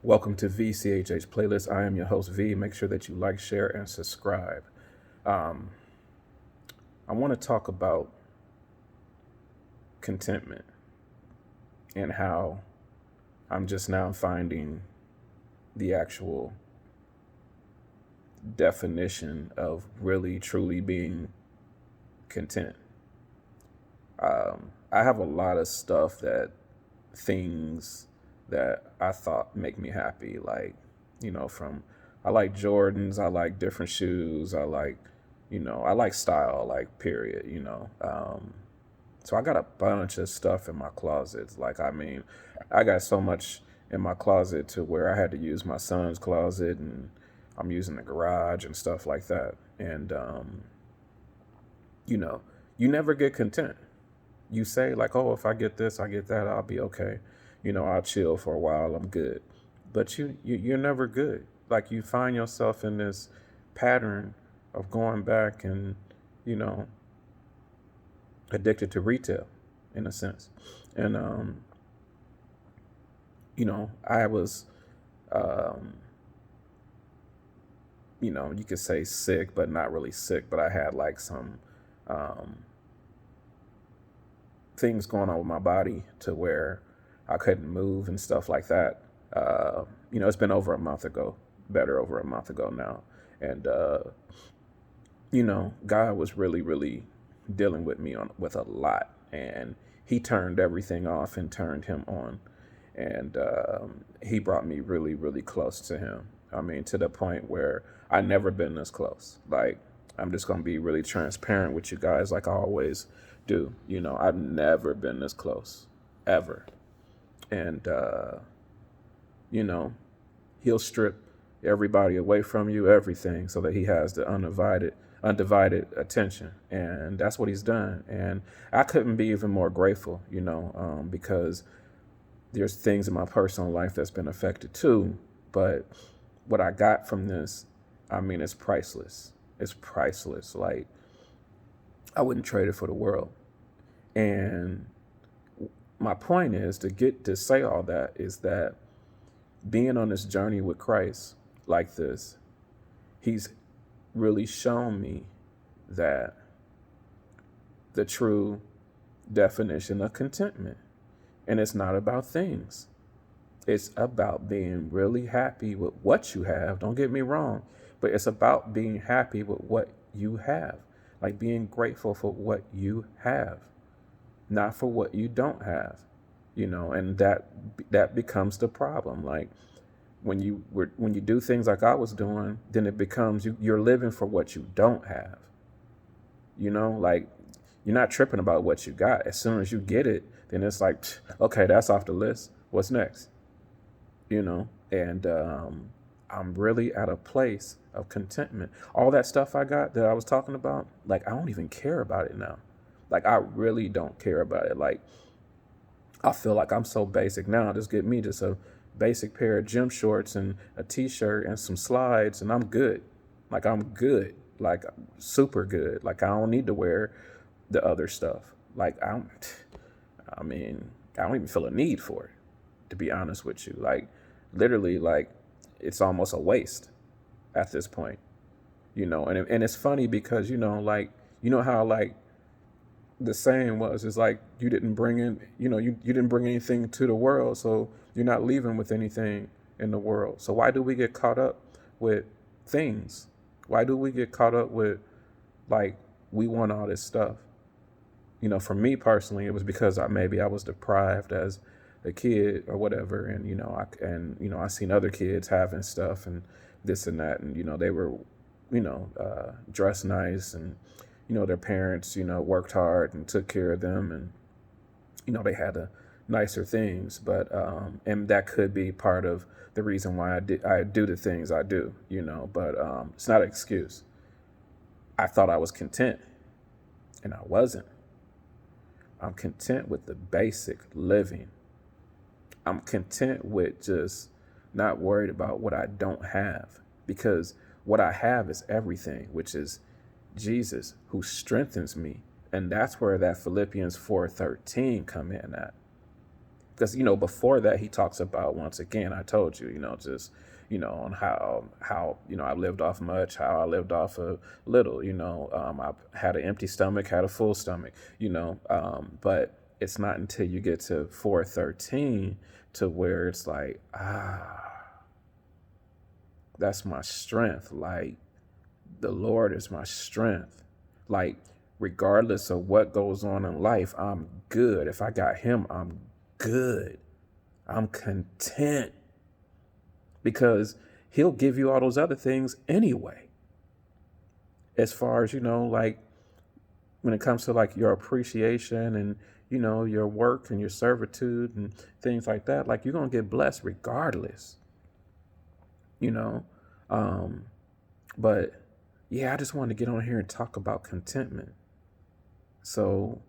Welcome to VCHH Playlist. I am your host V. Make sure that you like, share, and subscribe. Um, I want to talk about contentment and how I'm just now finding the actual definition of really truly being content. I have a lot of stuff things that I thought make me happy, like, from I like Jordans, I like different shoes, I like style, like, period, So I got a bunch of stuff in my closet. I got so much in my closet to where I had to use my son's closet, and I'm using the garage and stuff like that. And you know, you never get content. You say like, "Oh, if I get this, I get that, I'll be okay." I'll chill for a while. I'm good. But you're never good. Like, you find yourself in this pattern of going back and, you know, addicted to retail in a sense. And I was um you could say sick, but not really sick, but I had like some um things going on with my body to where I couldn't move and stuff like that. It's been over a month ago, better over a month ago now. And God was really, really dealing with me on with a lot, and He turned everything off and turned Him on, and He brought me really, really close to Him. I mean, to the point where I never been this close. Like, I'm just gonna be really transparent with you guys, like I always do. I've never been this close, ever, and you know, He'll strip everybody away from you, everything, so that He has the undivided attention. And that's what He's done. And I couldn't be even more grateful, because there's things in my personal life that's been affected too. But what I got from this, I mean, it's priceless. It's priceless. Like, I wouldn't trade it for the world. And my point is to get to say all that is that being on this journey with Christ like this, He's really shown me that the true definition of contentment. And it's not about things. It's about being really happy with what you have. Don't get me wrong, but it's about being happy with what you have. Like, being grateful for what you have, not for what you don't have. And that becomes the problem. Like, when you do things like I was doing, then it becomes you're living for what you don't have. Like, you're not tripping about what you got. As soon as you get it, then it's like, okay, that's off the list. What's next? And I'm really at a place of contentment. All that stuff I got that I was talking about, like, I don't even care about it now. Like, I really don't care about it. Like, I feel like I'm so basic now. Just get me just a basic pair of gym shorts and a t-shirt and some slides, and I'm good. Like, I'm good. Like, super good. Like, I don't need to wear the other stuff. Like, I mean, I don't even feel a need for it, to be honest with you. Like, literally, like, it's almost a waste at this point. And it's funny because, like, how, like, the saying was, it's like, you didn't bring in, you didn't bring anything to the world, so you're not leaving with anything in the world. So why do we get caught up with things? Why do we get caught up with, like, we want all this stuff? For me personally, it was because maybe I was deprived as a kid or whatever, and I seen other kids having stuff and this and that, and they were dressed nice, and their parents worked hard and took care of them, and they had nicer things. But and that could be part of the reason why I do the things I do, but it's not an excuse. I thought I was content, and I wasn't. I'm content with the basic living. I'm content with just not worried about what I don't have, because what I have is everything, which is Jesus, who strengthens me. And that's where that Philippians 4:13 come in at. because, before that, he talks about, once again, I told you, just, on how, I lived off much, how I lived off a little, I had an empty stomach, had a full stomach, but it's not until you get to 4:13 to where it's like, that's my strength. Like, the Lord is my strength. Like, regardless of what goes on in life, I'm good. If I got him, I'm good. I'm content, because he'll give you all those other things anyway. As far as, like, when it comes to like your appreciation and, your work and your servitude and things like that, like, you're going to get blessed regardless, you know? But yeah, I just wanted to get on here and talk about contentment. So,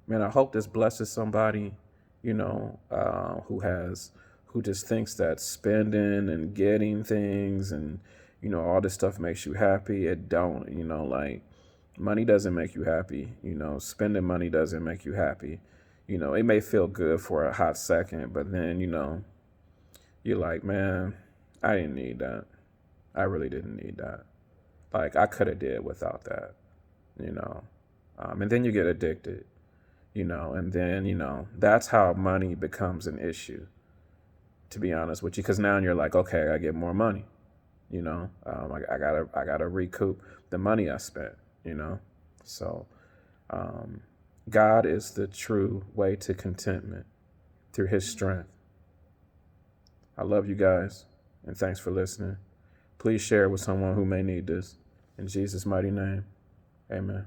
man, I hope this blesses somebody, who just thinks that spending and getting things and, all this stuff makes you happy. It don't, like, money doesn't make you happy. Spending money doesn't make you happy. It may feel good for a hot second, but then, you're like, man, I didn't need that. I really didn't need that. Like, I could have did without that, and then you get addicted, and then, that's how money becomes an issue, to be honest with you, because now you're like, okay, I get more money, I gotta recoup the money I spent, so God is the true way to contentment through his strength. I love you guys, and thanks for listening. Please share with someone who may need this. In Jesus' mighty name, amen.